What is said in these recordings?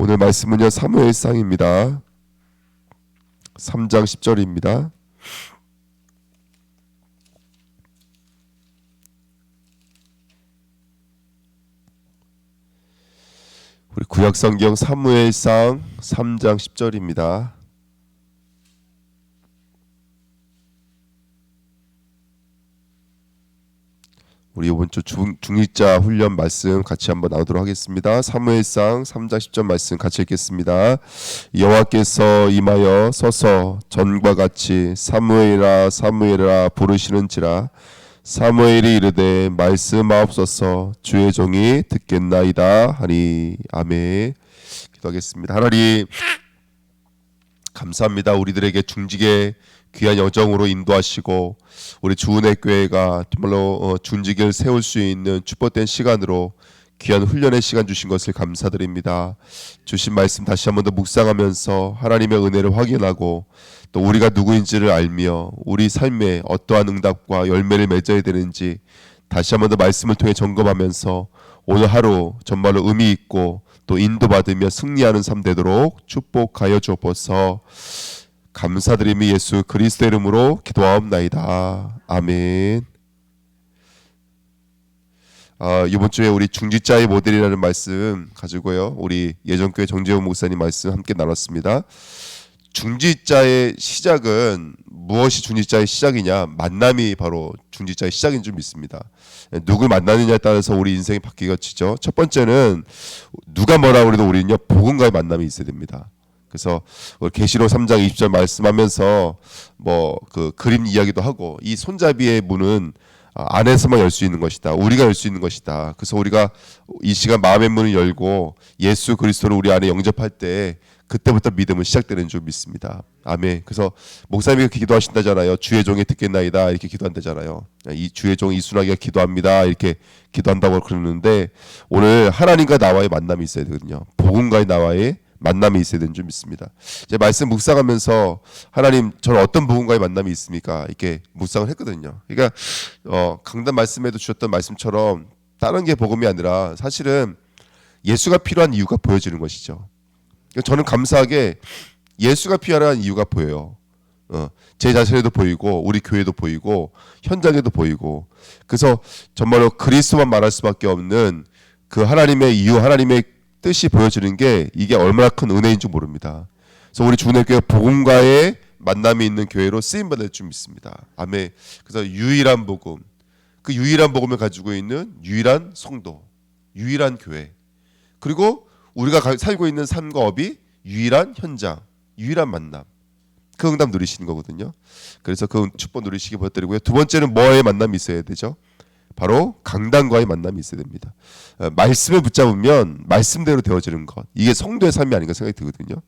오늘 말씀은요 사무엘상입니다. 3장 10절입니다. 우리 구약성경 사무엘상 3장 10절입니다. 우리 이번 주 중직자 훈련 말씀 같이 한번 나오도록 하겠습니다. 사무엘상 3장 10절 말씀 같이 읽겠습니다. 여호와께서 임하여 서서 전과 같이 사무엘아 사무엘아 부르시는지라 사무엘이 이르되 말씀하옵소서 주의 종이 듣겠나이다 하니. 아멘. 기도하겠습니다. 하나님 감사합니다. 우리들에게 중직의 귀한 여정으로 인도하시고 우리 주은혜 교회가 정말로 중직을 세울 수 있는 축복된 시간으로 귀한 훈련의 시간 주신 것을 감사드립니다. 주신 말씀 다시 한 번 더 묵상하면서 하나님의 은혜를 확인하고 또 우리가 누구인지를 알며 우리 삶에 어떠한 응답과 열매를 맺어야 되는지 다시 한 번 더 말씀을 통해 점검하면서 오늘 하루 정말로 의미 있고 또 인도받으며 승리하는 삶 되도록 축복하여 주옵소서. 감사드리며 예수 그리스도 이름으로 기도하옵나이다. 아멘. 이번 주에 우리 중직자의 모델이라는 말씀 가지고요 우리 예전교회 정재훈 목사님 말씀 함께 나눴습니다. 중직자의 시작은 무엇이 중직자의 시작이냐? 만남이 바로 중직자의 시작인 줄 믿습니다. 누굴 만나느냐에 따라서 우리 인생이 바뀌게 치죠. 첫 번째는 누가 뭐라 그래도 우리는요 복음과의 만남이 있어야 됩니다. 그래서 계시록 3장 20절 말씀하면서 그 그림 이야기도 하고 이 손잡이의 문은 안에서만 열 수 있는 것이다. 우리가 열 수 있는 것이다. 그래서 우리가 이 시간 마음의 문을 열고 예수 그리스도를 우리 안에 영접할 때 그때부터 믿음은 시작되는 줄 믿습니다. 아멘. 그래서 목사님이 그렇게 기도하신다잖아요. 주의 종이 듣겠나이다 이렇게 기도한다잖아요. 이 주의 종 이순하기가 기도합니다 이렇게 기도한다고 그러는데 오늘 하나님과 나와의 만남이 있어야 되거든요. 복음과의 나와의 만남이 있어야 되는 줄 믿습니다. 제 말씀 묵상하면서 하나님 저는 어떤 복음과의 만남이 있습니까? 이렇게 묵상을 했거든요. 그러니까 강단 말씀에도 주셨던 말씀처럼 다른 게 복음이 아니라 사실은 예수가 필요한 이유가 보여지는 것이죠. 저는 감사하게 예수가 필요한 이유가 보여요. 제 자신에도 보이고 우리 교회도 보이고 현장에도 보이고 그래서 정말로 그리스도만 말할 수밖에 없는 그 하나님의 이유 하나님의 뜻이 보여지는 게 이게 얼마나 큰 은혜인 줄 모릅니다. 그래서 우리 주은혜교회 복음과의 만남이 있는 교회로 쓰임받을 줄 믿습니다. 아멘. 그래서 유일한 복음, 그 유일한 복음을 가지고 있는 유일한 성도, 유일한 교회, 그리고 우리가 살고 있는 삶과 업이 유일한 현장, 유일한 만남, 그 응답 누리시는 거거든요. 그래서 그 축복 누리시기 부탁드리고요. 두 번째는 뭐의 만남이 있어야 되죠? 바로 강단과의 만남이 있어야 됩니다. 말씀을 붙잡으면 말씀대로 되어지는 것, 이게 성도의 삶이 아닌가 생각이 들거든요.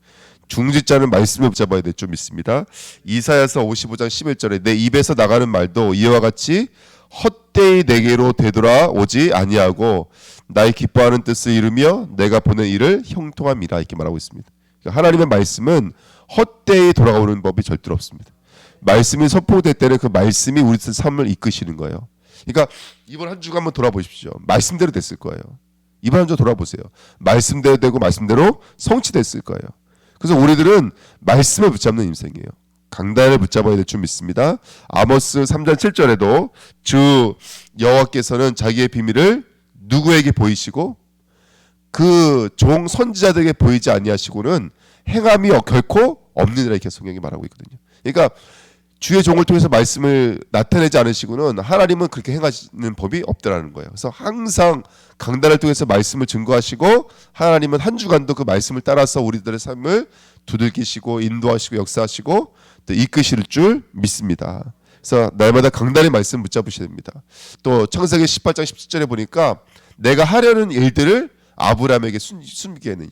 중직자는 말씀을 붙잡아야 될 줄 믿습니다. 이사야서 55장 11절에 내 입에서 나가는 말도 이와 같이 헛되이 내게로 되돌아오지 아니하고 나의 기뻐하는 뜻을 이루며 내가 보낸 일을 형통함이라 이렇게 말하고 있습니다. 그러니까 하나님의 말씀은 헛되이 돌아오는 법이 절대로 없습니다. 말씀이 선포될 때는 그 말씀이 우리 삶을 이끄시는 거예요. 그러니까 이번 한 주간 한번 돌아보십시오. 말씀대로 됐을 거예요. 이번 한 주 돌아보세요. 말씀대로 되고 말씀대로 성취됐을 거예요. 그래서 우리들은 말씀을 붙잡는 인생이에요. 강단을 붙잡아야 될 줄 믿습니다. 아모스 3장 7절에도 주 여호와께서는 자기의 비밀을 누구에게 보이시고 그 종 선지자들에게 보이지 아니하시고는 행함이 결코 없느니라 이렇게 성경이 말하고 있거든요. 그러니까 주의 종을 통해서 말씀을 나타내지 않으시고는 하나님은 그렇게 행하시는 법이 없더라는 거예요. 그래서 항상 강단을 통해서 말씀을 증거하시고 하나님은 한 주간도 그 말씀을 따라서 우리들의 삶을 두들기시고 인도하시고 역사하시고 또 이끄실 줄 믿습니다. 그래서 날마다 강단의 말씀 붙잡으셔야 됩니다. 또 창세기 18장 17절에 보니까 내가 하려는 일들을 아브라함에게 숨기게 했느냐.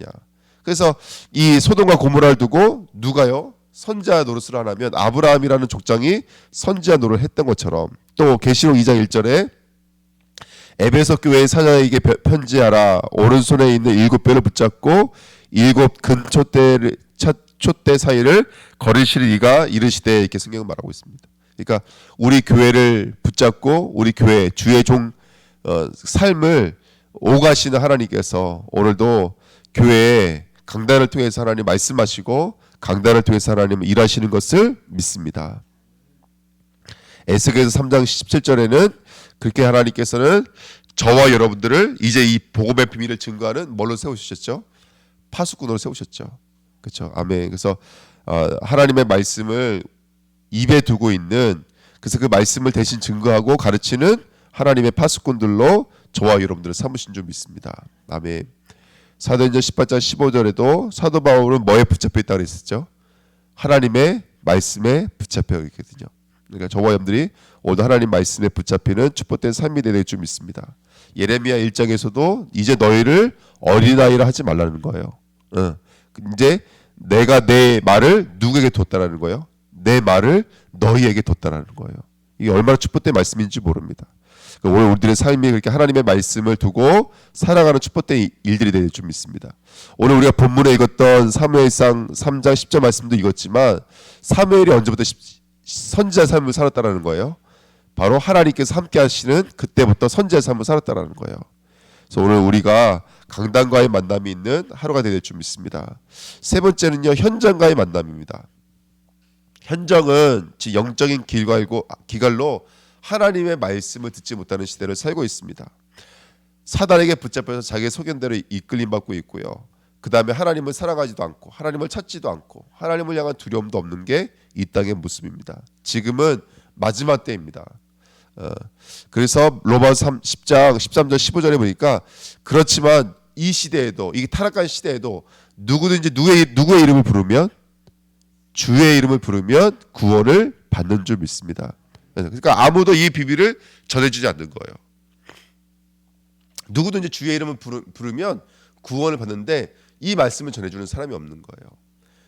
그래서 이 소돔과 고모라를 두고 누가요? 선지자 노릇을 하면 아브라함이라는 족장이 선지자 노릇을 했던 것처럼 또 계시록 2장 1절에 에베소 교회의 사자에게 편지하라. 오른손에 있는 7뼈를 붙잡고 7 촛대 사이를 걸으시리가 이르시되 이렇게 성경은 말하고 있습니다. 그러니까 우리 교회를 붙잡고 우리 교회 주의 종 삶을 오가시는 하나님께서 오늘도 교회에 강단을 통해서 하나님 말씀하시고 강단을 통해서 하나님 일하시는 것을 믿습니다. 에스겔서 3장 17절에는 그렇게 하나님께서는 저와 여러분들을 이제 이 복음의 비밀을 증거하는 뭘로 세우셨죠? 파수꾼으로 세우셨죠. 그렇죠. 아멘. 그래서 하나님의 말씀을 입에 두고 있는, 그래서 그 말씀을 대신 증거하고 가르치는 하나님의 파수꾼들로 저와 여러분들을 삼으신 줄 믿습니다. 아멘. 사도행전 18장 15절에도 사도 바울은 뭐에 붙잡혀 있다고 그랬었죠? 하나님의 말씀에 붙잡혀 있거든요. 그러니까 저와 여러분들이 오늘 하나님 말씀에 붙잡히는 축복된 삶이 될 줄 믿습니다. 예레미야 1장에서도 이제 너희를 어린아이라 하지 말라는 거예요. 이제 내가 내 말을 누구에게 뒀다라는 거예요? 내 말을 너희에게 뒀다라는 거예요. 이게 얼마나 축복된 말씀인지 모릅니다. 오늘 우리들의 삶이 그렇게 하나님의 말씀을 두고 살아가는 축복된 일들이 될 줄 믿습니다. 오늘 우리가 본문에 읽었던 사무엘상 3장 10절 말씀도 읽었지만 사무엘이 언제부터 선지자 삶을 살았다라는 거예요? 바로 하나님께서 함께 하시는 그때부터 선지자 삶을 살았다라는 거예요. 그래서 오늘 우리가 강단과의 만남이 있는 하루가 될 줄 믿습니다. 세 번째는요, 현장과의 만남입니다. 현장은 영적인 기갈로 하나님의 말씀을 듣지 못하는 시대를 살고 있습니다. 사단에게 붙잡혀서 자기의 소견대로 이끌림 받고 있고요. 그 다음에 하나님을 사랑하지도 않고 하나님을 찾지도 않고 하나님을 향한 두려움도 없는 게 이 땅의 모습입니다. 지금은 마지막 때입니다. 그래서 로마서 10장 13절 15절에 보니까 그렇지만 이 시대에도, 이 타락한 시대에도 누구든지 누구의 이름을 부르면, 주의 이름을 부르면 구원을 받는 줄 믿습니다. 그러니까 아무도 이 비밀을 전해주지 않는 거예요. 누구든지 주의 이름을 부르면 구원을 받는데 이 말씀을 전해주는 사람이 없는 거예요.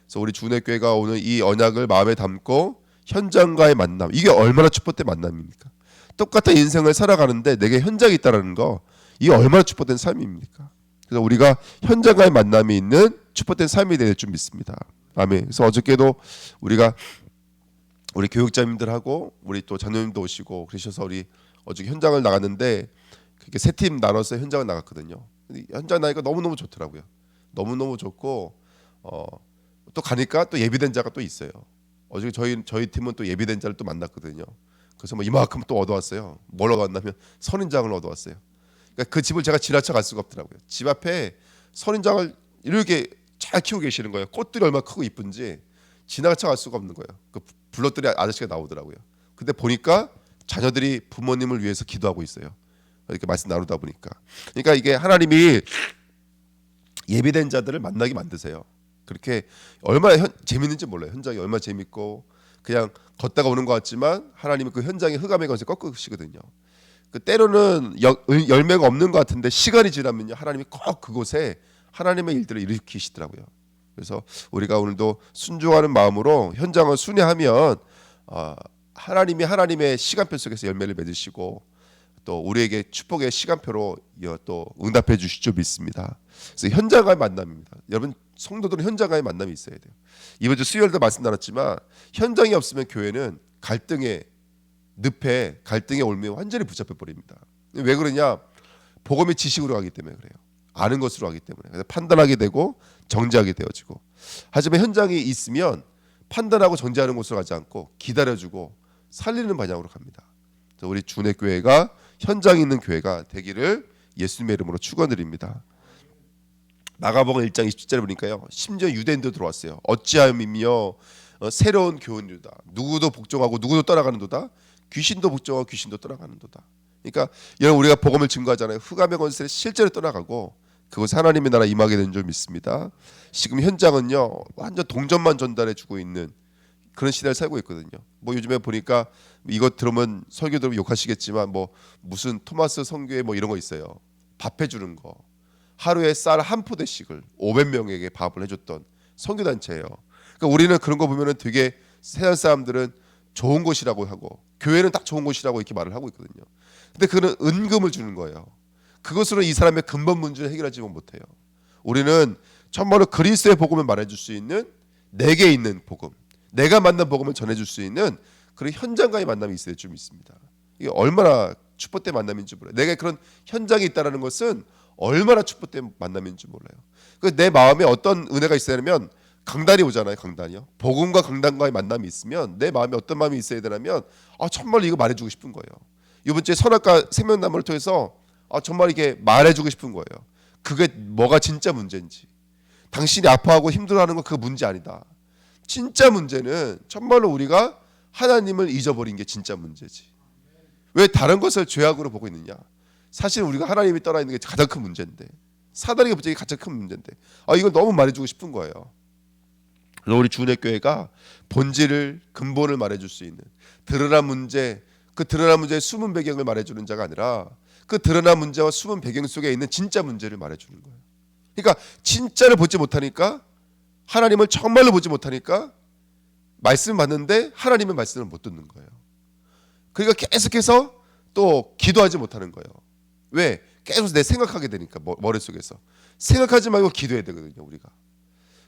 그래서 우리 주내교회가 오늘 이 언약을 마음에 담고 현장과의 만남, 이게 얼마나 축복된 만남입니까? 똑같은 인생을 살아가는데 내게 현장이 있다는 거, 이게 얼마나 축복된 삶입니까? 그래서 우리가 현장과의 만남이 있는 축복된 삶이 될 줄 믿습니다. 아멘. 그래서 어저께도 우리 교육자님들하고 우리 또 장로님도 오시고 그러셔서 우리 어저께 현장을 나갔는데 그렇게 세 팀 나눠서 현장을 나갔거든요. 현장 나니까 너무너무 좋더라고요. 너무너무 좋고 또 가니까 또 예비된 자가 또 있어요. 어저께 저희 팀은 또 예비된 자를 또 만났거든요. 그래서 뭐 이만큼 또 얻어왔어요. 뭘 얻어왔냐면 선인장을 얻어왔어요. 그러니까 그 집을 제가 지나쳐 갈 수가 없더라고요. 집 앞에 선인장을 이렇게 잘 키우고 계시는 거예요. 꽃들이 얼마나 크고 이쁜지 지나쳐 갈 수가 없는 거예요. 그 불렀더니 아저씨가 나오더라고요. 근데 보니까 자녀들이 부모님을 위해서 기도하고 있어요. 이렇게 말씀 나누다 보니까. 그러니까 이게 하나님이 예비된 자들을 만나게 만드세요. 그렇게 얼마나 재밌는지 몰라요. 현장이 얼마나 재밌고 그냥 걷다가 오는 것 같지만 하나님은 그 현장의 흑암의 것을 꺾으시거든요. 그 때로는 열매가 없는 것 같은데 시간이 지나면요, 하나님이 꼭 그곳에 하나님의 일들을 일으키시더라고요. 그래서 우리가 오늘도 순종하는 마음으로 현장을 순회하면 하나님이 하나님의 시간표 속에서 열매를 맺으시고 또 우리에게 축복의 시간표로 또 응답해 주실 줄 믿습니다. 그래서 현장과의 만남입니다. 여러분 성도들은 현장과의 만남이 있어야 돼요. 이번 주 수요일도 말씀 나눴지만 현장이 없으면 교회는 갈등의 늪에, 갈등의 올무에 완전히 붙잡혀 버립니다. 왜 그러냐? 복음이 지식으로 가기 때문에 그래요. 아는 것으로 하기 때문에. 그래서 판단하게 되고 정죄하게 되어지고. 하지만 현장이 있으면 판단하고 정죄하는 곳으로 가지 않고 기다려주고 살리는 방향으로 갑니다. 그래서 우리 주내교회가 현장이 있는 교회가 되기를 예수님의 이름으로 축원드립니다. 마가복음 1장 27절에 보니까요, 심지어 유대인도 들어왔어요. 어찌하여이며 새로운 교훈이로다. 누구도 복종하고 누구도 떠나가는도다. 귀신도 복종하고 귀신도 떠나가는도다. 그러니까 여러분 우리가 복음을 증거하잖아요. 흑암의 권세를 실제로 떠나가고 그곳에 하나님의 나라 임하게 되는 줄 믿습니다. 지금 현장은요 완전 동전만 전달해주고 있는 그런 시대를 살고 있거든요. 뭐 요즘에 보니까 이것 들으면 설교 들으면 욕하시겠지만 뭐 무슨 토마스 선교회 뭐 이런 거 있어요. 밥 해주는 거. 하루에 쌀 한 포대씩을 500명에게 밥을 해줬던 선교단체예요. 그러니까 우리는 그런 거 보면은 되게 세상 사람들은 좋은 곳이라고 하고 교회는 딱 좋은 곳이라고 이렇게 말을 하고 있거든요. 근데 그는 은금을 주는 거예요. 그것으로 이 사람의 근본 문제를 해결하지 못해요. 우리는 정말로 그리스도의 복음을 말해줄 수 있는 내게 있는 복음, 내가 만난 복음을 전해줄 수 있는 그런 현장과의 만남이 있어야 줄 믿습니다. 이게 얼마나 축복된 만남인지 몰라요. 내가 그런 현장이 있다는 것은 얼마나 축복된 만남인지 몰라요. 내 마음에 어떤 은혜가 있어야 되냐면 강단이 오잖아요. 강단이요. 복음과 강단과의 만남이 있으면 내 마음에 어떤 마음이 있어야 되냐면 정말 이거 말해주고 싶은 거예요. 이번 주에 선악과 생명나무를 통해서 정말 이게 말해주고 싶은 거예요. 그게 뭐가 진짜 문제인지. 당신이 아파하고 힘들어하는 건 그 문제 아니다. 진짜 문제는 정말로 우리가 하나님을 잊어버린 게 진짜 문제지. 왜 다른 것을 죄악으로 보고 있느냐. 사실 우리가 하나님이 떠나 있는 게 가장 큰 문제인데, 사단에게 붙는 게 가장 큰 문제인데 이걸 너무 말해주고 싶은 거예요. 그래서 우리 주은혜 교회가 본질을, 근본을 말해줄 수 있는 드러난 문제, 그 드러난 문제의 숨은 배경을 말해주는 자가 아니라 그 드러난 문제와 숨은 배경 속에 있는 진짜 문제를 말해주는 거예요. 그러니까 진짜를 보지 못하니까, 하나님을 정말로 보지 못하니까 말씀을 받는데 하나님의 말씀을 못 듣는 거예요. 그러니까 계속해서 또 기도하지 못하는 거예요. 왜? 계속 내 생각하게 되니까, 머릿속에서 생각하지 말고 기도해야 되거든요, 우리가.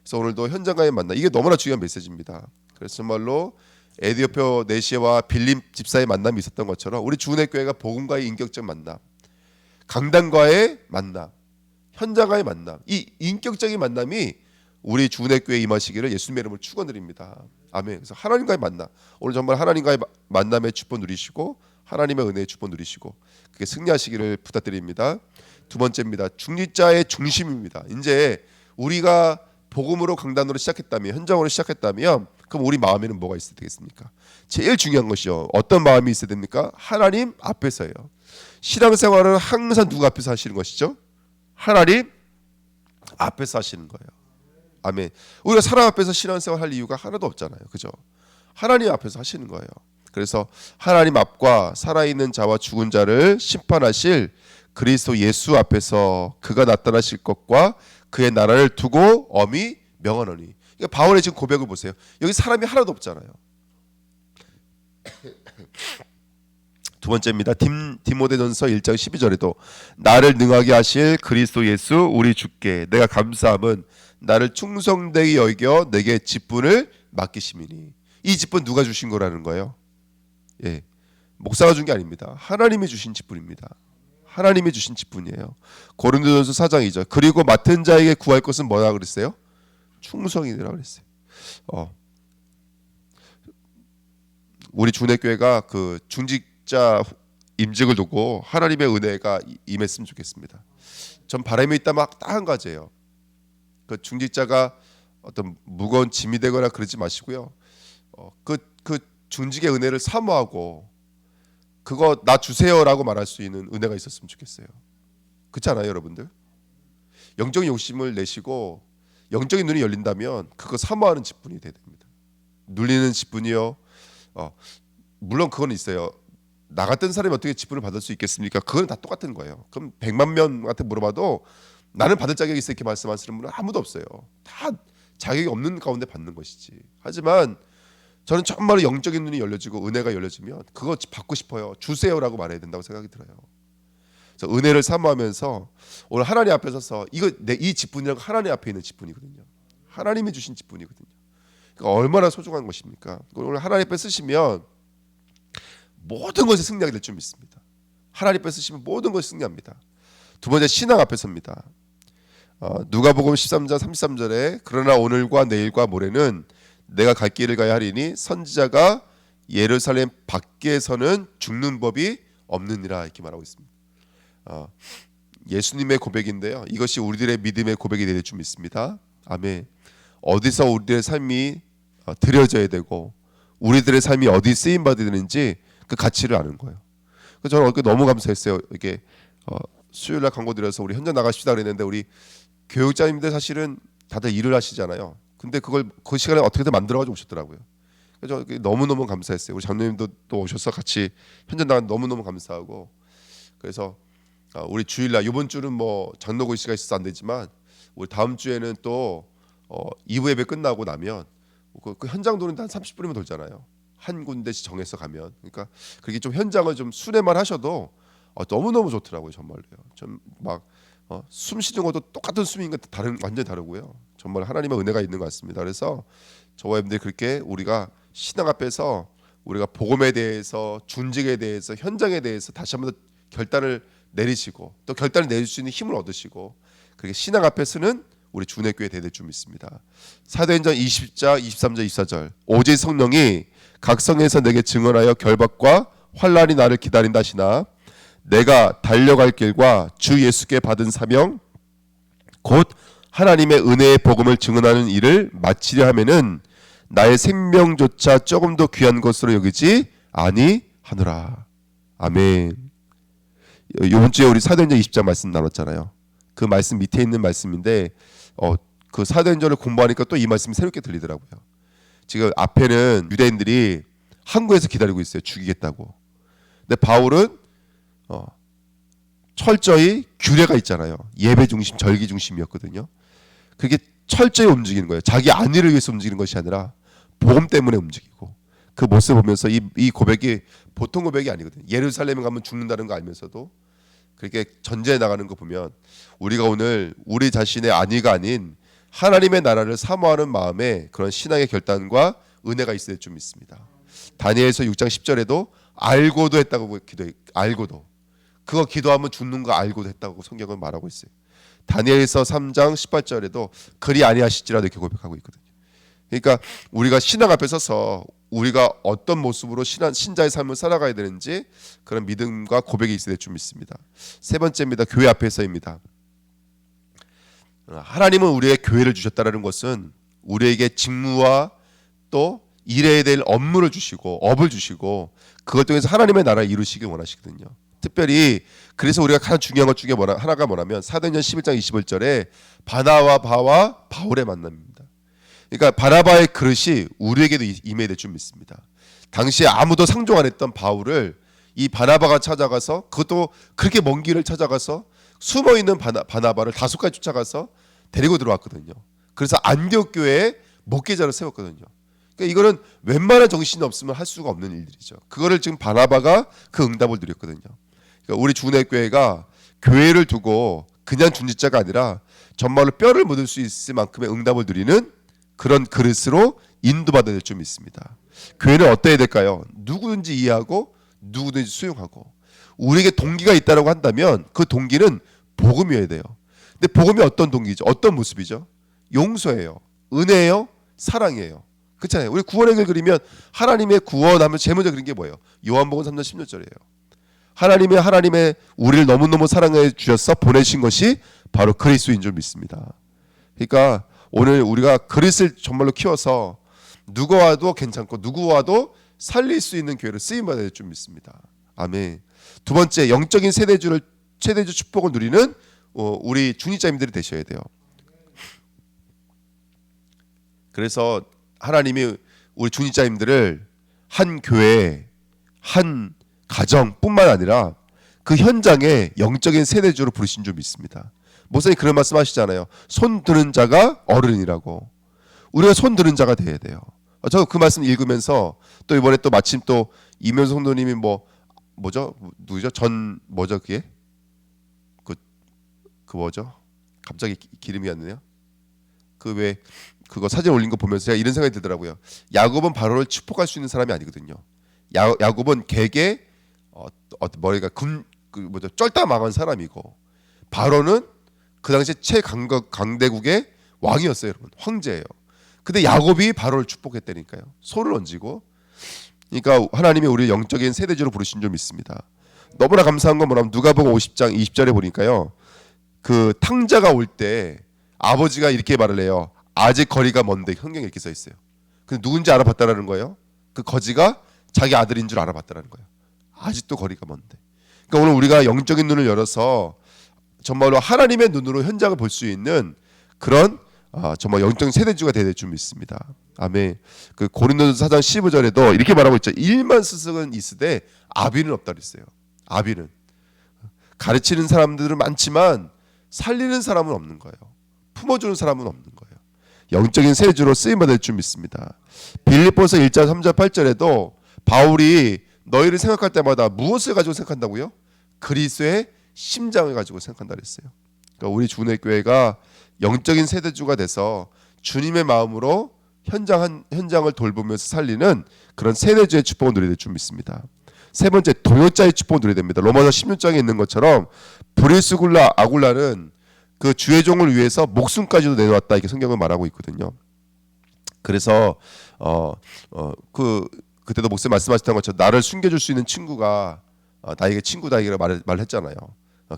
그래서 오늘도 현장과의 만남, 이게 너무나 중요한 메시지입니다. 그래서 정말로 에디오피아 네시와 빌립 집사의 만남이 있었던 것처럼 우리 주은혜 교회가 복음과의 인격적 만남, 강단과의 만남, 현장과의 만남, 이 인격적인 만남이 우리 주은혜 교회에 임하시기를 예수님의 이름으로 축원드립니다. 아멘. 그래서 하나님과의 만남, 오늘 정말 하나님과의 만남의 축복 누리시고 하나님의 은혜의 축복 누리시고 그게 승리하시기를 부탁드립니다. 두 번째입니다. 중직자의 중심입니다. 이제 우리가 복음으로 강단으로 시작했다면, 현장으로 시작했다면, 그럼 우리 마음에는 뭐가 있어야 되겠습니까? 제일 중요한 것이요. 어떤 마음이 있어야 됩니까? 하나님 앞에서예요. 신앙생활은 항상 누구 앞에서 하시는 것이죠? 하나님 앞에서 하시는 거예요. 아멘. 우리가 사람 앞에서 신앙생활 할 이유가 하나도 없잖아요. 그죠? 하나님 앞에서 하시는 거예요. 그래서 하나님 앞과 살아있는 자와 죽은 자를 심판하실 그리스도 예수 앞에서 그가 나타나실 것과 그의 나라를 두고 엄히 명하노니. 그러니까 바울의 지금 고백을 보세요. 여기 사람이 하나도 없잖아요. 두 번째입니다. 디모데전서 1장 12절에도 나를 능하게 하실 그리스도 예수 우리 주께 내가 감사함은 나를 충성되게 여겨 내게 직분을 맡기심이니. 이 직분 누가 주신 거라는 거예요? 예, 목사가 준 게 아닙니다. 하나님이 주신 직분입니다. 하나님이 주신 직분이에요. 고린도전서 4장 2절. 그리고 맡은 자에게 구할 것은 뭐라 그랬어요? 충성이라 그랬어요. 우리 주은혜 교회가 그 중직자 임직을 두고 하나님의 은혜가 임했으면 좋겠습니다. 전 바람이 있다면 딱 한 가지예요. 그 중직자가 어떤 무거운 짐이 되거나 그러지 마시고요. 그 중직의 은혜를 사모하고 그거 나 주세요라고 말할 수 있는 은혜가 있었으면 좋겠어요. 그렇지 않아요, 여러분들? 영적인 욕심을 내시고 영적인 눈이 열린다면 그거 사모하는 직분이 돼야 됩니다. 눌리는 직분이요. 물론 그건 있어요. 나 같은 사람이 어떻게 직분을 받을 수 있겠습니까? 그건 다 똑같은 거예요. 그럼 100만 명한테 물어봐도 나는 받을 자격이 있어 이렇게 말씀하시는 분은 아무도 없어요. 다 자격이 없는 가운데 받는 것이지. 하지만 저는 정말로 영적인 눈이 열려지고 은혜가 열려지면 그거 받고 싶어요. 주세요라고 말해야 된다고 생각이 들어요. 그래서 은혜를 사모하면서 오늘 하나님 앞에 서서 이 직분이란 하나님 앞에 있는 직분이거든요. 하나님이 주신 직분이거든요. 그러니까 얼마나 소중한 것입니까? 오늘 하나님 앞에 쓰시면 모든 것이 승리하게 될 줄 믿습니다. 하나님 앞에 쓰시면 모든 것이 승리합니다. 두 번째, 신앙 앞에 섭니다. 누가복음 13장 33절에 그러나 오늘과 내일과 모레는 내가 갈 길을 가야 하리니 선지자가 예루살렘 밖에서는 죽는 법이 없느니라 이렇게 말하고 있습니다. 예수님의 고백인데요. 이것이 우리들의 믿음의 고백이 될 줄 믿습니다. 아멘. 어디서 우리들의 삶이 드려져야 되고 우리들의 삶이 어디 쓰임 받아야 되는지 그 가치를 아는 거예요. 그래서 저는 너무 감사했어요. 이게 수요일날 광고 드려서 우리 현장 나가십시다 그랬는데 우리 교육자님들 사실은 다들 일을 하시잖아요. 근데 그걸 그 시간에 어떻게든 만들어가지고 오셨더라고요. 그래서 너무너무 감사했어요. 우리 장로님도 또 오셔서 같이 현장 나간 너무너무 감사하고. 그래서 우리 주일날 이번 주는 뭐 장로 고시가 있어서 안 되지만 우리 다음 주에는 또 2부 예배 끝나고 나면 그 현장 도는 한 30분이면 돌잖아요. 한 군데씩 정해서 가면. 그러니까 그렇게 좀 현장을 좀 순회만 하셔도 너무너무 좋더라고요. 정말로요. 좀 막 숨 쉬는 것도 똑같은 숨인 것 완전히 다르고요. 정말 하나님의 은혜가 있는 것 같습니다. 그래서 저와 여러분들이 그렇게 우리가 신앙 앞에서 우리가 복음에 대해서, 준직에 대해서, 현장에 대해서 다시 한번 더 결단을 내리시고 또 결단을 내릴 수 있는 힘을 얻으시고 그렇게 신앙 앞에서는 우리 주내 교회 되될 줄 믿습니다. 사도행전 20장 23절 24절 오직 성령이 각 성에서 내게 증언하여 결박과 환난이 나를 기다린다 하시나 내가 달려갈 길과 주 예수께 받은 사명 곧 하나님의 은혜의 복음을 증언하는 일을 마치려 하면은 나의 생명조차 조금 더 귀한 것으로 여기지 아니하노라. 아멘. 이번 주에 우리 사도행전 20장 말씀 나눴잖아요. 그 말씀 밑에 있는 말씀인데 그 사도행전을 공부하니까 또 이 말씀이 새롭게 들리더라고요. 지금 앞에는 유대인들이 항구에서 기다리고 있어요. 죽이겠다고. 근데 바울은 철저히 규례가 있잖아요. 예배 중심, 절기 중심이었거든요. 그게 철저히 움직이는 거예요. 자기 안위를 위해서 움직이는 것이 아니라 복음 때문에 움직이고 그 모습을 보면서 이 고백이 보통 고백이 아니거든요. 예루살렘에 가면 죽는다는 거 알면서도 그렇게 전제해 나가는 거 보면 우리가 오늘 우리 자신의 안위가 아닌 하나님의 나라를 사모하는 마음에 그런 신앙의 결단과 은혜가 있어야 될 줄 믿습니다. 다니엘서 6장 10절에도 알고도 했다고 알고도 그거 기도하면 죽는 거 알고도 했다고 성경은 말하고 있어요. 다니엘서 3장 18절에도 그리 아니하실지라도 이렇게 고백하고 있거든요. 그러니까 우리가 신앙 앞에 서서 우리가 어떤 모습으로 신자의 삶을 살아가야 되는지 그런 믿음과 고백이 있어야 될 줄 믿습니다. 세 번째입니다. 교회 앞에서입니다. 하나님은 우리에게 교회를 주셨다는 것은 우리에게 직무와 또 일해야 될 업무를 주시고 업을 주시고 그것 통해서 하나님의 나라를 이루시길 원하시거든요. 특별히 그래서 우리가 가장 중요한 것 중에 하나가 뭐냐면 사도행전 11장 21절에 바나와 바와 바울의 만남입니다. 그러니까 바나바의 그릇이 우리에게도 임해야 될 줄 믿습니다. 당시에 아무도 상종 안 했던 바울을 이 바나바가 찾아가서 그것도 그렇게 먼 길을 찾아가서 숨어있는 바나바를 다소까지 쫓아가서 데리고 들어왔거든요. 그래서 안디옥 교회에 목회자를 세웠거든요. 그러니까 이거는 웬만한 정신이 없으면 할 수가 없는 일들이죠. 그거를 지금 바나바가 그 응답을 드렸거든요. 그러니까 우리 주내교회가 교회를 두고 그냥 중직자가 아니라 정말로 뼈를 묻을 수 있을 만큼의 응답을 드리는 그런 그릇으로 인도받아야 될 줄 믿습니다. 교회는 어때야 될까요? 누구든지 이해하고 누구든지 수용하고 우리에게 동기가 있다고 한다면 그 동기는 복음이어야 돼요. 근데 복음이 어떤 동기죠? 어떤 모습이죠? 용서예요. 은혜예요. 사랑이에요. 그렇잖아요. 우리 구원의 길 그리면 하나님의 구원하면 제일 먼저 그린 게 뭐예요? 요한복음 3장 16절이에요. 하나님의 우리를 너무너무 사랑해 주셔서 보내신 것이 바로 그리스도인 줄 믿습니다. 그러니까 오늘 우리가 그릇을 정말로 키워서 누구 와도 괜찮고 누구 와도 살릴 수 있는 교회를 쓰임받아야 될 줄 믿습니다. 아멘. 두 번째, 영적인 세대주 축복을 누리는 우리 중직자님들이 되셔야 돼요. 그래서 하나님이 우리 중직자님들을 한 교회, 한 가정뿐만 아니라 그 현장에 영적인 세대주로 부르신 줄 믿습니다. 목사님 그런 말씀 하시잖아요. 손 드는 자가 어른이라고. 우리가 손 드는 자가 돼야 돼요. 저 그 말씀 읽으면서 또 이번에 또 마침 또 이면수 성도님이 누구죠? 그게? 그 뭐죠? 갑자기 기름이 안 나네요. 그거 사진 올린 거 보면서 제가 이런 생각이 들더라고요. 야곱은 바로를 축복할 수 있는 사람이 아니거든요. 야곱은 개게 머리가 쩔다 망한 사람이고 바로는 그 당시에 최강대국의 왕이었어요, 여러분. 황제예요. 근데 야곱이 바로를 축복했다니까요. 소를 얹고. 그러니까 하나님이 우리 영적인 세대주로 부르신 줄 믿습니다. 너무나 감사한 건 뭐냐면 누가복음 50장 20절에 보니까요. 그 탕자가 올 때 아버지가 이렇게 말을 해요. 아직 거리가 먼데 성경에 이렇게 써 있어요. 근데 누군지 알아봤다라는 거예요. 그 거지가 자기 아들인 줄 알아봤다라는 거예요. 아직도 거리가 먼데. 그러니까 오늘 우리가 영적인 눈을 열어서 정말로 하나님의 눈으로 현장을 볼 수 있는 그런 정말 영적인 세대주가 되야 될 줄 믿습니다. 아멘. 그 고린도서 4장 15절에도 이렇게 말하고 있죠. 일만 스승은 있으되 아비는 없다 그랬어요. 아비는 가르치는 사람들은 많지만 살리는 사람은 없는 거예요. 품어주는 사람은 없는 거예요. 영적인 세대주로 쓰임받을 줄 믿습니다. 빌립보서 1장 3절 8절에도 바울이 너희를 생각할 때마다 무엇을 가지고 생각한다고요? 그리스도의 심장을 가지고 생각한다 그랬어요. 그러니까 우리 주내교회가 영적인 세대주가 돼서 주님의 마음으로 현장을 돌보면서 살리는 그런 세대주의 축복을 누리게 될 줄 믿습니다. 세 번째 동역자의 축복을 누려야 됩니다. 로마서 16장에 있는 것처럼 브리스굴라 아굴라는 그 주의 종을 위해서 목숨까지도 내놓았다 이렇게 성경은 말하고 있거든요. 그래서 그때도 목사님 말씀하셨던 것처럼 나를 숨겨줄 수 있는 친구가 나에게 친구다 이렇게 말했잖아요.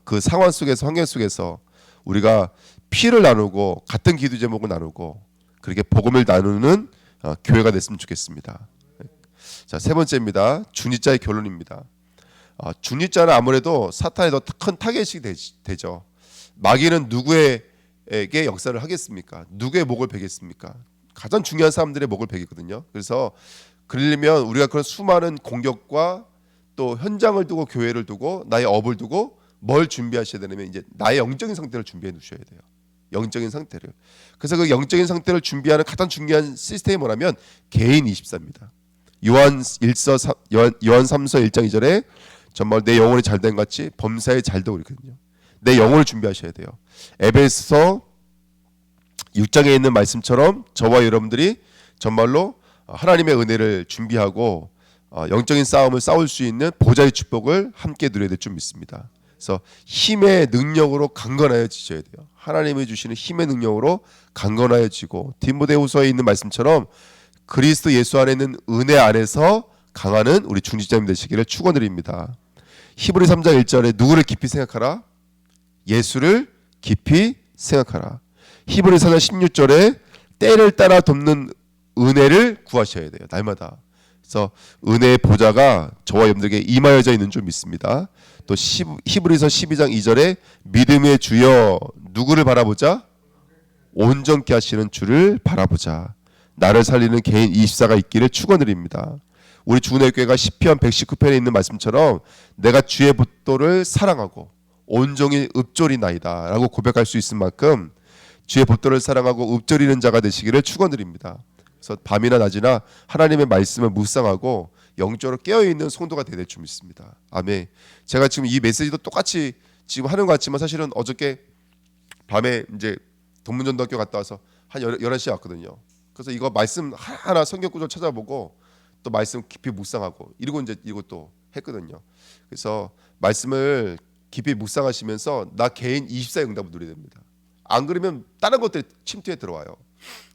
그 상황 속에서 환경 속에서 우리가 피를 나누고 같은 기도 제목을 나누고 그렇게 복음을 나누는 교회가 됐으면 좋겠습니다. 자, 세 번째입니다. 중직자의 결론입니다. 중직자는 아무래도 사탄의 더 큰 타겟이 되죠. 마귀는 누구에게 역사를 하겠습니까? 누구의 목을 베겠습니까? 가장 중요한 사람들의 목을 베겠거든요. 그래서 그러려면 우리가 그런 수많은 공격과 또 현장을 두고 교회를 두고 나의 업을 두고 뭘 준비하셔야 되냐면 이제 나의 영적인 상태를 준비해 두셔야 돼요. 영적인 상태를. 그래서 그 영적인 상태를 준비하는 가장 중요한 시스템이 뭐냐면 개인 24입니다. 요한 3서 1장 2절에 정말 내 영혼이 잘된 같이 범사에 잘되고 있거든요. 내 영혼을 준비하셔야 돼요. 에베소 6장에 있는 말씀처럼 저와 여러분들이 정말로 하나님의 은혜를 준비하고 영적인 싸움을 싸울 수 있는 보좌의 축복을 함께 누려야 될 줄 믿습니다. 그래서 힘의 능력으로 강건하여지셔야 돼요. 하나님이 주시는 힘의 능력으로 강건하여지고 디모데후서에 있는 말씀처럼 그리스도 예수 안에 있는 은혜 안에서 강하는 우리 중직자님 되시기를 축원드립니다. 히브리 3장 1절에 누구를 깊이 생각하라? 예수를 깊이 생각하라. 히브리 4장 16절에 때를 따라 돕는 은혜를 구하셔야 돼요. 날마다. 그래서 은혜의 보좌가 저와 여러분들에게 임하여져 있는 줄 믿습니다. 또 히브리서 12장 2절에 믿음의 주여 누구를 바라보자? 온전케 하시는 주를 바라보자. 나를 살리는 개인 24가 있기를 축원드립니다. 우리 주은혜교회가 시편 119편에 있는 말씀처럼 내가 주의 봇도를 사랑하고 온종일 읊조리나이다 라고 고백할 수 있을 만큼 주의 봇도를 사랑하고 읊조리는 자가 되시기를 축원드립니다. 그래서 밤이나 낮이나 하나님의 말씀을 묵상하고 영적으로 깨어있는 성도가 되될 줄 믿습니다. 아멘. 제가 지금 이 메시지도 똑같이 지금 하는 것 같지만 사실은 어저께 밤에 이제 동문전도학교 갔다 와서 한 11시에 왔거든요. 그래서 이거 말씀 하나 성경 구절 찾아보고 또 말씀 깊이 묵상하고 이러고 이제 이것도 했거든요. 그래서 말씀을 깊이 묵상하시면서 나 개인 24의 응답을 누려야 됩니다. 안 그러면 다른 것들이 침투에 들어와요.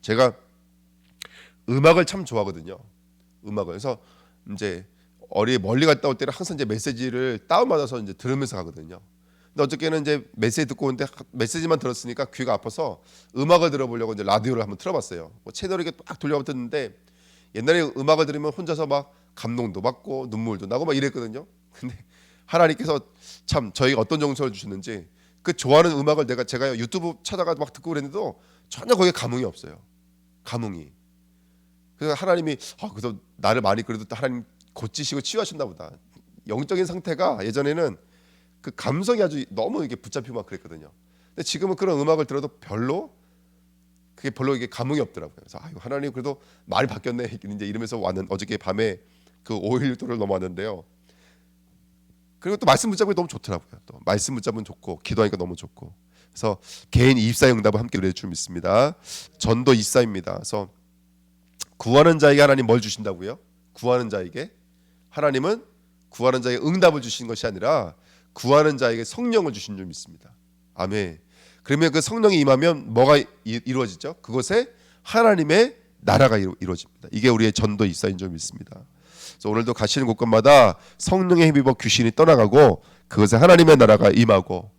제가 음악을 참 좋아하거든요. 음악을. 그래서 이제 멀리 갔다 올 때는 항상 이제 메시지를 다운받아서 이제 들으면서 가거든요. 근데 어저께는 이제 메시지 듣고 오는데 메시지만 들었으니까 귀가 아파서 음악을 들어보려고 이제 라디오를 한번 틀어봤어요. 뭐 채널을 이렇게 딱 돌려봤는데 옛날에 음악을 들으면 혼자서 막 감동도 받고 눈물도 나고 막 이랬거든요. 근데 하나님께서 참 저희가 어떤 정서를 주셨는지 그 좋아하는 음악을 제가 유튜브 찾아가 막 듣고 그랬는데도 전혀 거기에 감흥이 없어요. 감흥이. 그래서 하나님이 그래서 나를 많이 그래도 하나님 고치시고 치유하셨나 보다. 영적인 상태가 예전에는 그 감성이 아주 너무 이게 붙잡히고 막 그랬거든요. 근데 지금은 그런 음악을 들어도 그게 별로 이게 감흥이 없더라고요. 그래서 하나님 그래도 많이 바뀌었네 이제 이러면서 어저께 밤에 그 5.16도를 넘어왔는데요. 그리고 또 말씀 붙잡기 너무 좋더라고요. 또 말씀 붙잡으면 좋고 기도하니까 너무 좋고. 그래서 개인 24의 응답을 함께 누릴 줄 믿습니다. 전도 24입니다. 그래서 구하는 자에게 하나님 뭘 주신다고요? 구하는 자에게 하나님은 구하는 자에게 응답을 주시는 것이 아니라 구하는 자에게 성령을 주신 줄 믿습니다. 아멘. 그러면 그 성령이 임하면 뭐가 이루어지죠? 그곳에 하나님의 나라가 이루어집니다. 이게 우리의 전도 24인 줄 믿습니다. 그래서 오늘도 가시는 곳곳마다 성령의 힘입어 귀신이 떠나가고 그것에 하나님의 나라가 임하고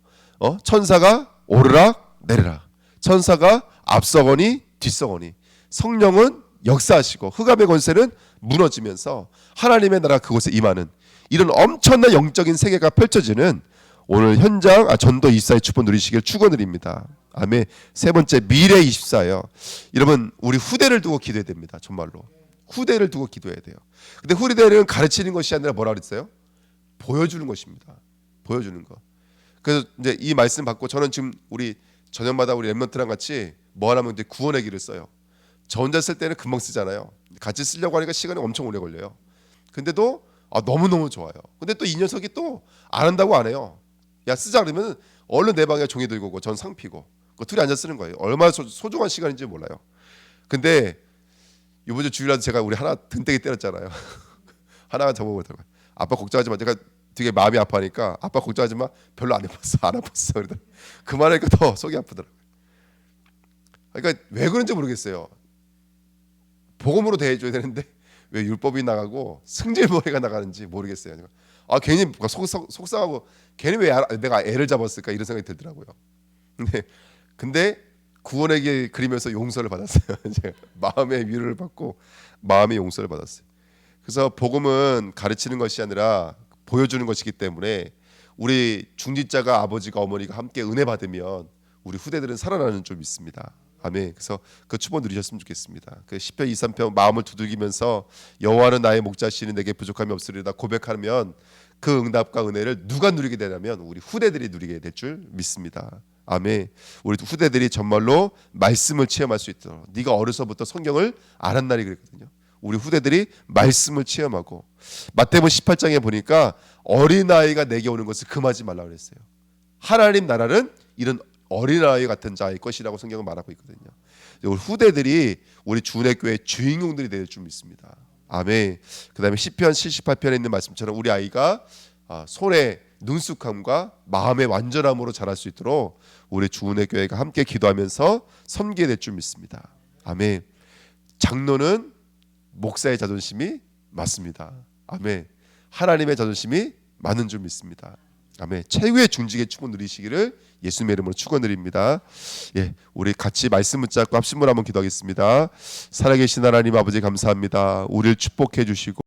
천사가 오르락 내리락 천사가 앞서거니 뒤서거니 성령은 역사하시고 흑암의 권세는 무너지면서 하나님의 나라 그곳에 임하는 이런 엄청난 영적인 세계가 펼쳐지는 오늘 현장 전도 24의 축복 누리시길 축원드립니다. 아멘. 세 번째 미래 24요. 여러분 우리 후대를 두고 기도해야 됩니다. 정말로 후대를 두고 기도해야 돼요. 근데 후대는 가르치는 것이 아니라 뭐라 그랬어요? 보여주는 것입니다. 보여주는 것. 그래서 이제 이 말씀 받고 저는 지금 우리 저녁마다 우리 랩런트랑 같이 뭐 하냐면 이제 구원의 길을 써요. 저 혼자 쓸 때는 금방 쓰잖아요. 같이 쓰려고 하니까 시간이 엄청 오래 걸려요. 근데도 너무너무 좋아요. 근데 또 이 녀석이 또 안 한다고 안 해요. 야 쓰자 그러면 얼른 내 방에 종이 들고 오고 전 상 피고 그 둘이 앉아 쓰는 거예요. 얼마나 소중한 시간인지 몰라요. 근데 이번 주 주일날 제가 우리 하나 등대기 때렸잖아요. 하나가 저보고 그러더라고요. 아빠 걱정하지 마. 제가 되게 마음이 아파하니까 아빠 걱정하지 마. 별로 안 아팠어. 안 아팠어. 그러더니 그 말하니까 더 속이 아프더라고요. 그러니까 왜 그런지 모르겠어요. 복음으로 대해줘야 되는데 왜 율법이 나가고 승질머리가 나가는지 모르겠어요. 괜히 속상하고 괜히 왜 내가 애를 잡았을까 이런 생각이 들더라고요. 근데 구원의 길 그리면서 용서를 받았어요. 제가 마음의 위로를 받고 마음의 용서를 받았어요. 그래서 복음은 가르치는 것이 아니라 보여주는 것이기 때문에 우리 중직자가 아버지가 어머니가 함께 은혜 받으면 우리 후대들은 살아나는 줄 믿습니다. 아멘. 그래서 그 축복 누리셨으면 좋겠습니다. 그 시편 23편 마음을 두들기면서 여호와는 나의 목자시니 내게 부족함이 없으리다 고백하면 그 응답과 은혜를 누가 누리게 되냐면 우리 후대들이 누리게 될 줄 믿습니다. 아멘. 우리 후대들이 정말로 말씀을 체험할 수 있도록 네가 어려서부터 성경을 알았나니 그랬거든요. 우리 후대들이 말씀을 체험하고 마태복음 18장에 보니까 어린아이가 내게 오는 것을 금하지 말라고 그랬어요. 하나님 나라는 이런 어린아이 같은 자의 것이라고 성경은 말하고 있거든요. 우리 후대들이 우리 주은혜교회 주인공들이 될 줄 믿습니다. 아멘. 그 다음에 시편 78편에 있는 말씀처럼 우리 아이가 손의 능숙함과 마음의 완전함으로 자랄 수 있도록 우리 주은혜교회가 함께 기도하면서 섬기게 될 줄 믿습니다. 아멘. 장로는 목사의 자존심이 맞습니다. 아멘. 하나님의 자존심이 많은 줄 믿습니다. 아멘. 최고의 중직의 축복 누리시기를 예수님의 이름으로 축원드립니다. 예, 우리 같이 말씀 붙잡고 합심으로 한번 기도하겠습니다. 살아계신 하나님 아버지 감사합니다. 우리를 축복해 주시고